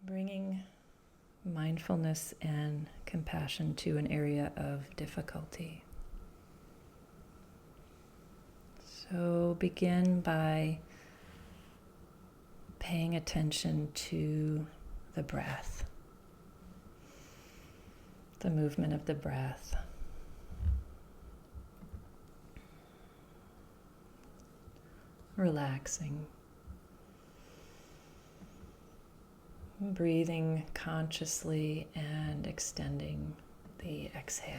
Bringing mindfulness and compassion to an area of difficulty. So begin by paying attention to the breath, the movement of the breath. Relaxing. Breathing consciously and extending the exhale.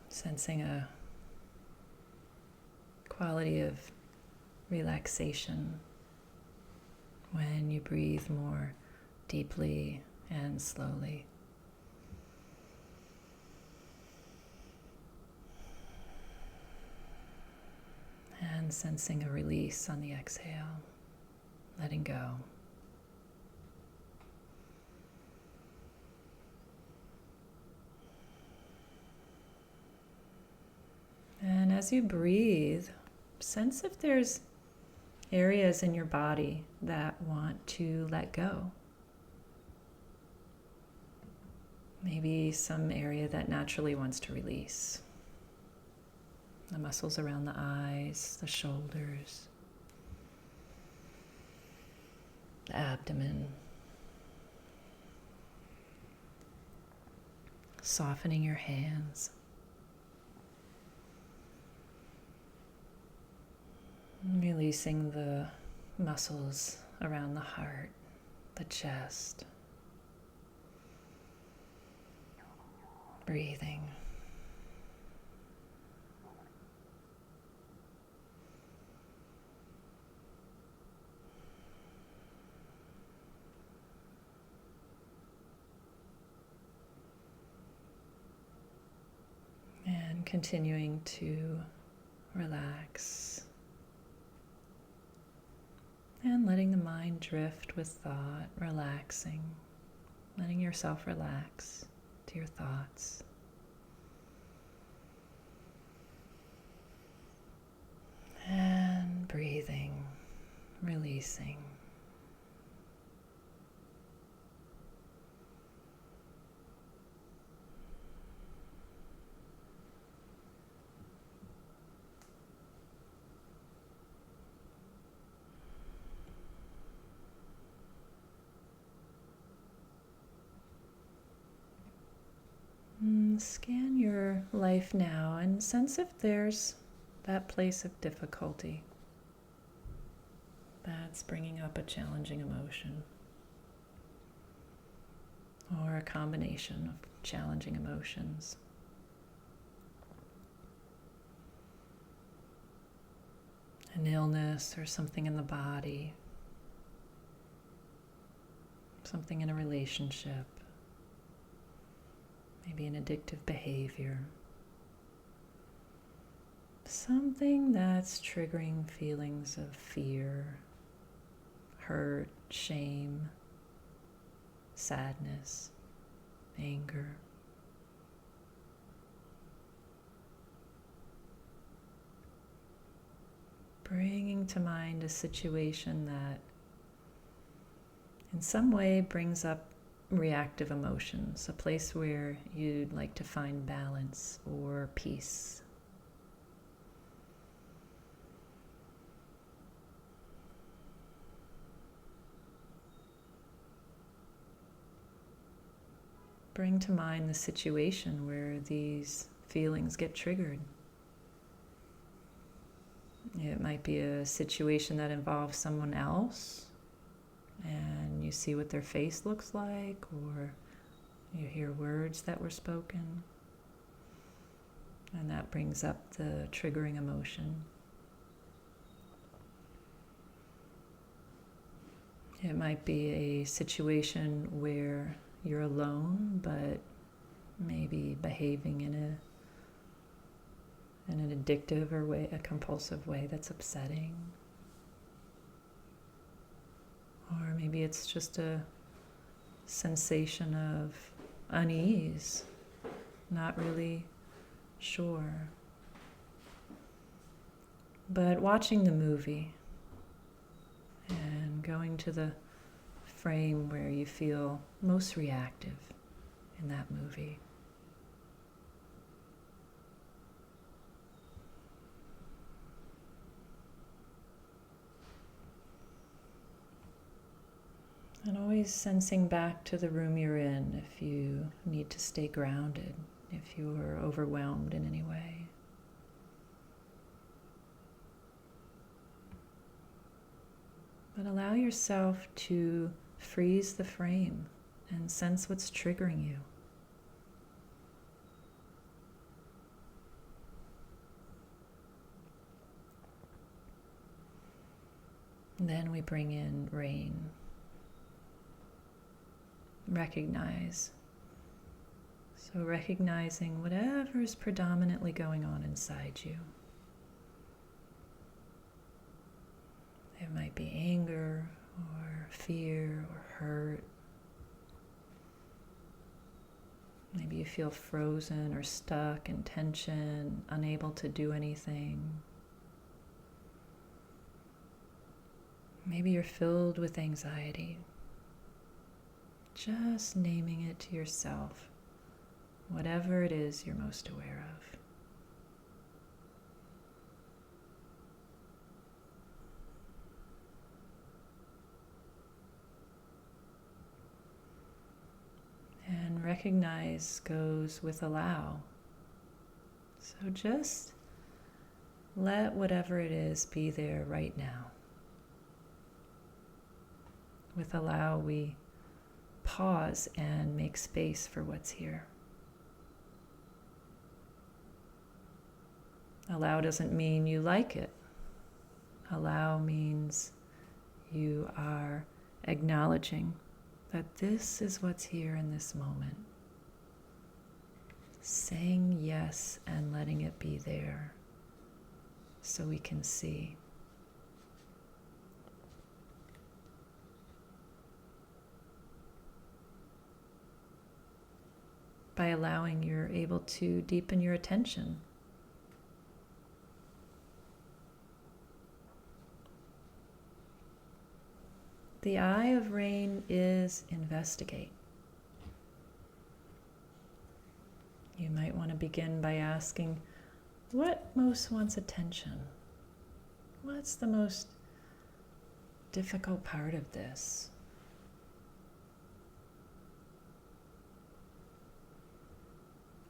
Sensing a quality of relaxation when you breathe more deeply and slowly. And sensing a release on the exhale, letting go. And as you breathe, sense if there's areas in your body that want to let go. Maybe some area that naturally wants to release. The muscles around the eyes, the shoulders, the abdomen. Softening your hands. Releasing the muscles around the heart, the chest. Breathing. And continuing to relax. And letting the mind drift with thought, relaxing. Letting yourself relax to your thoughts. And breathing, releasing. Scan your life now and sense if there's that place of difficulty that's bringing up a challenging emotion or a combination of challenging emotions. An illness or something in the body, something in a relationship. Maybe an addictive behavior. Something that's triggering feelings of fear, hurt, shame, sadness, anger. Bringing to mind a situation that in some way brings up reactive emotions, a place where you'd like to find balance or peace. Bring to mind the situation where these feelings get triggered. It might be a situation that involves someone else, and you see what their face looks like, or you hear words that were spoken, and that brings up the triggering emotion. It might be a situation where you're alone, but maybe behaving in an addictive or a compulsive way that's upsetting. Or maybe it's just a sensation of unease, not really sure But watching the movie and going to the frame where you feel most reactive in that movie. And always sensing back to the room you're in if you need to stay grounded, if you are overwhelmed in any way. But allow yourself to freeze the frame and sense what's triggering you. And then we bring in rain. Recognize. So recognizing whatever is predominantly going on inside you. It might be anger or fear or hurt. Maybe you feel frozen or stuck in tension, unable to do anything. Maybe you're filled with anxiety. Just naming it to yourself, whatever it is you're most aware of. And recognize goes with allow. So just let whatever it is be there right now. With allow, we pause and make space for what's here. Allow doesn't mean you like it. Allow means you are acknowledging that this is what's here in this moment. Saying yes and letting it be there so we can see. By allowing, you're able to deepen your attention. The eye of rain is investigate. You might want to begin by asking, what most wants attention? What's the most difficult part of this?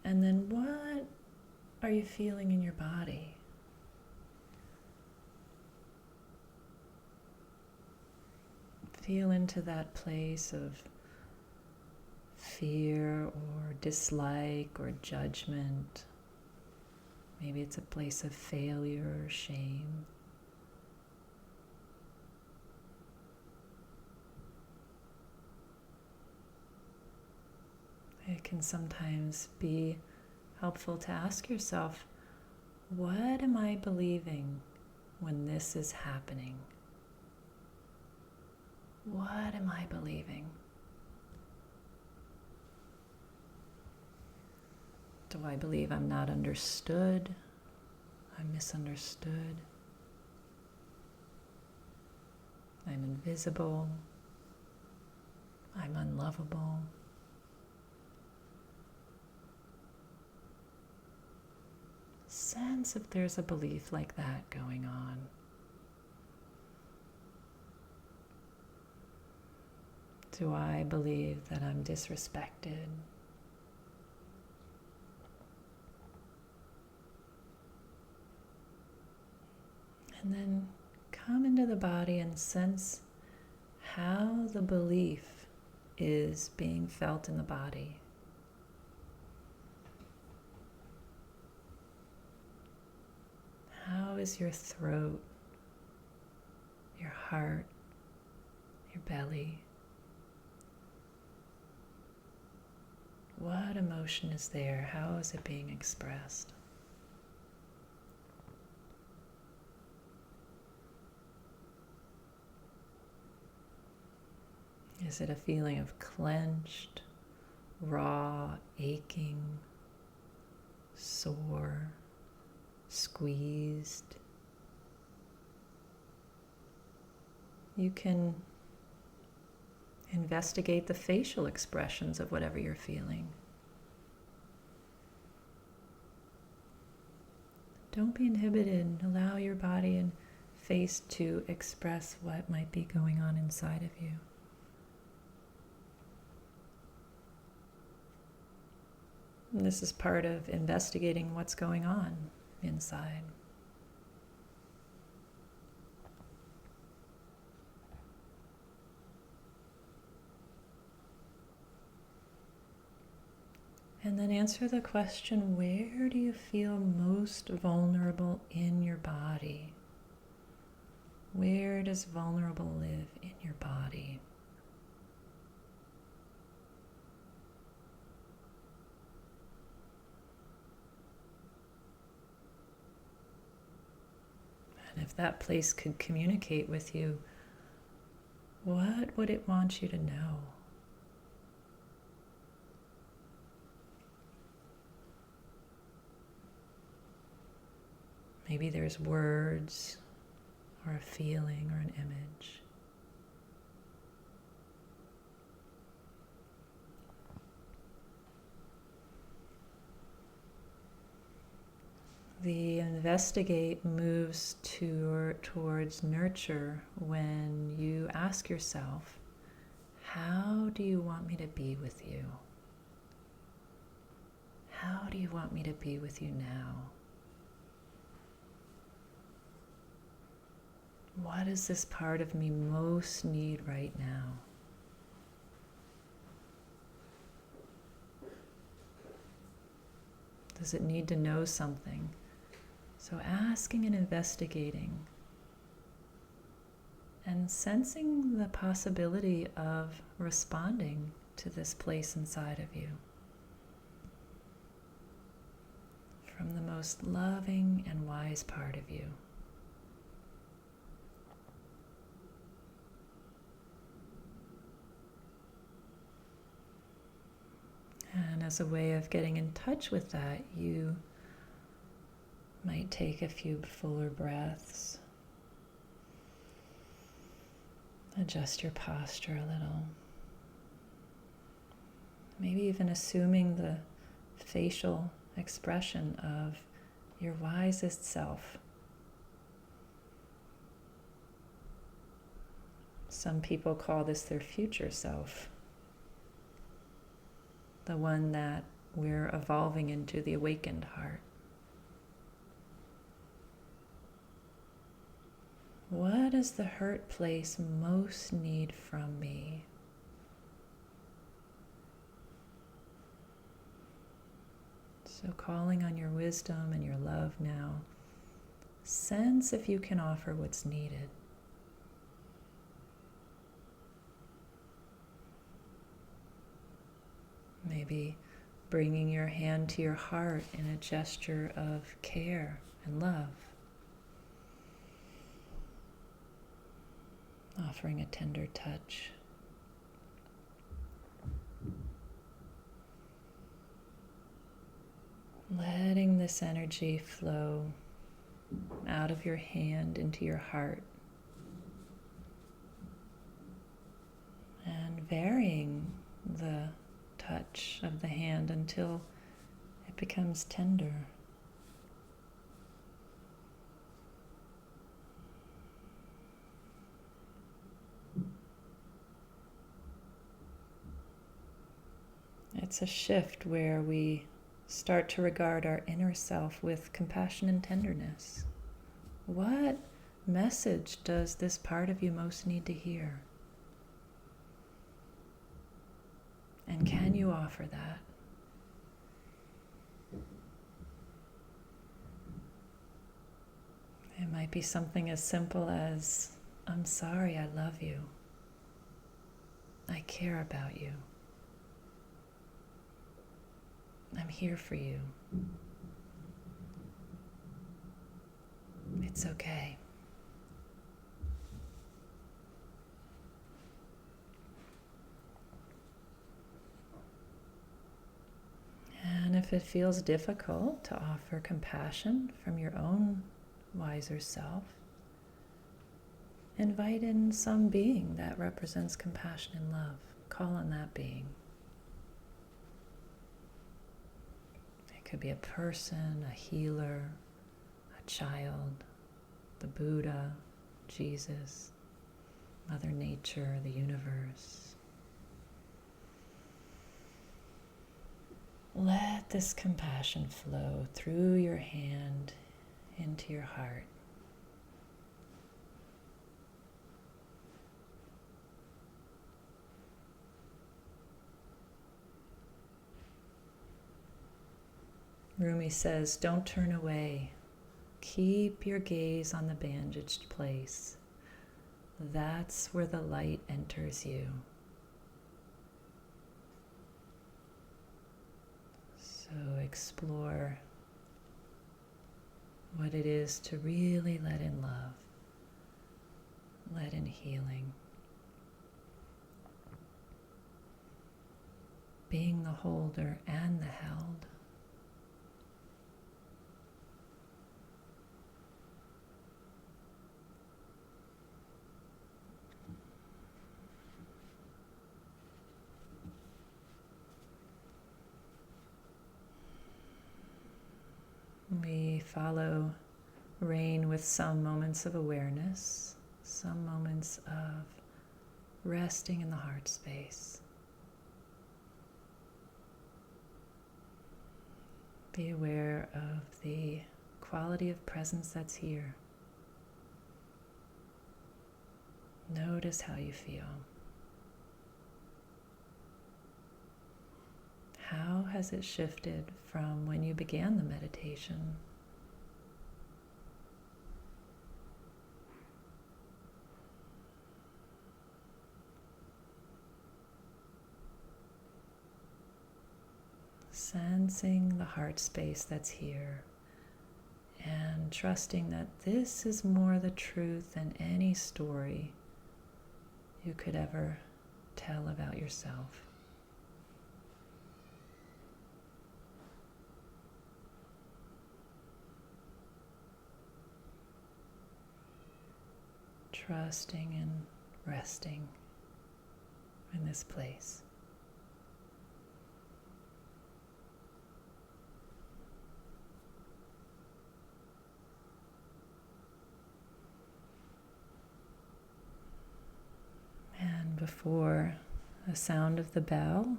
And then what are you feeling in your body? Feel into that place of fear or dislike or judgment. Maybe it's a place of failure or shame. It can sometimes be helpful to ask yourself, what am I believing when this is happening? What am I believing? Do I believe I'm not understood? I'm misunderstood? I'm invisible? I'm unlovable? Sense if there's a belief like that going on. Do I believe that I'm disrespected? And then come into the body and sense how the belief is being felt in the body. How is your throat, your heart, your belly? What emotion is there? How is it being expressed? Is it a feeling of clenched, raw, aching, sore, squeezed, you can investigate the facial expressions of whatever you're feeling. Don't be inhibited. Allow your body and face to express what might be going on inside of you. And this is part of investigating what's going on inside. And then answer the question, where do you feel most vulnerable in your body? Where does vulnerable live in your body? And if that place could communicate with you, what would it want you to know? Maybe there's words or a feeling or an image. The investigate moves towards nurture when you ask yourself, how do you want me to be with you? How do you want me to be with you now? What does this part of me most need right now? Does it need to know something? So asking and investigating and sensing the possibility of responding to this place inside of you from the most loving and wise part of you. And as a way of getting in touch with that, you might take a few fuller breaths. Adjust your posture a little. Maybe even assuming the facial expression of your wisest self. Some people call this their future self. The one that we're evolving into, the awakened heart. What does the hurt place most need from me? So calling on your wisdom and your love now, sense if you can offer what's needed. Maybe bringing your hand to your heart in a gesture of care and love. Offering a tender touch. Letting this energy flow out of your hand into your heart. And varying the touch of the hand until it becomes tender. It's a shift where we start to regard our inner self with compassion and tenderness. What message does this part of you most need to hear? And can you offer that? It might be something as simple as, I'm sorry, I love you. I care about you. I'm here for you. It's okay. And if it feels difficult to offer compassion from your own wiser self, invite in some being that represents compassion and love. Call on that being. It could be a person, a healer, a child, the Buddha, Jesus, Mother Nature, the universe. Let this compassion flow through your hand into your heart. Rumi says, don't turn away. Keep your gaze on the bandaged place. That's where the light enters you. So explore what it is to really let in love, let in healing. Being the holder and the held. We follow rain with some moments of awareness, some moments of resting in the heart space. Be aware of the quality of presence that's here. Notice how you feel. How has it shifted from when you began the meditation? Sensing the heart space that's here and trusting that this is more the truth than any story you could ever tell about yourself. Trusting and resting in this place. And before the sound of the bell,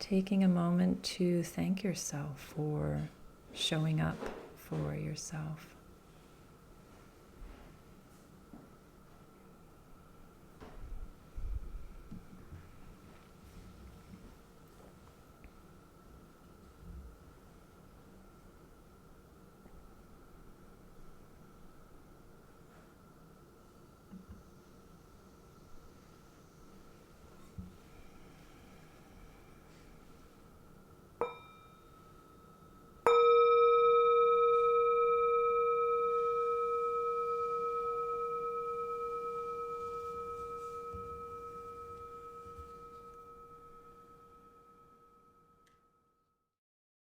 taking a moment to thank yourself for showing up for yourself.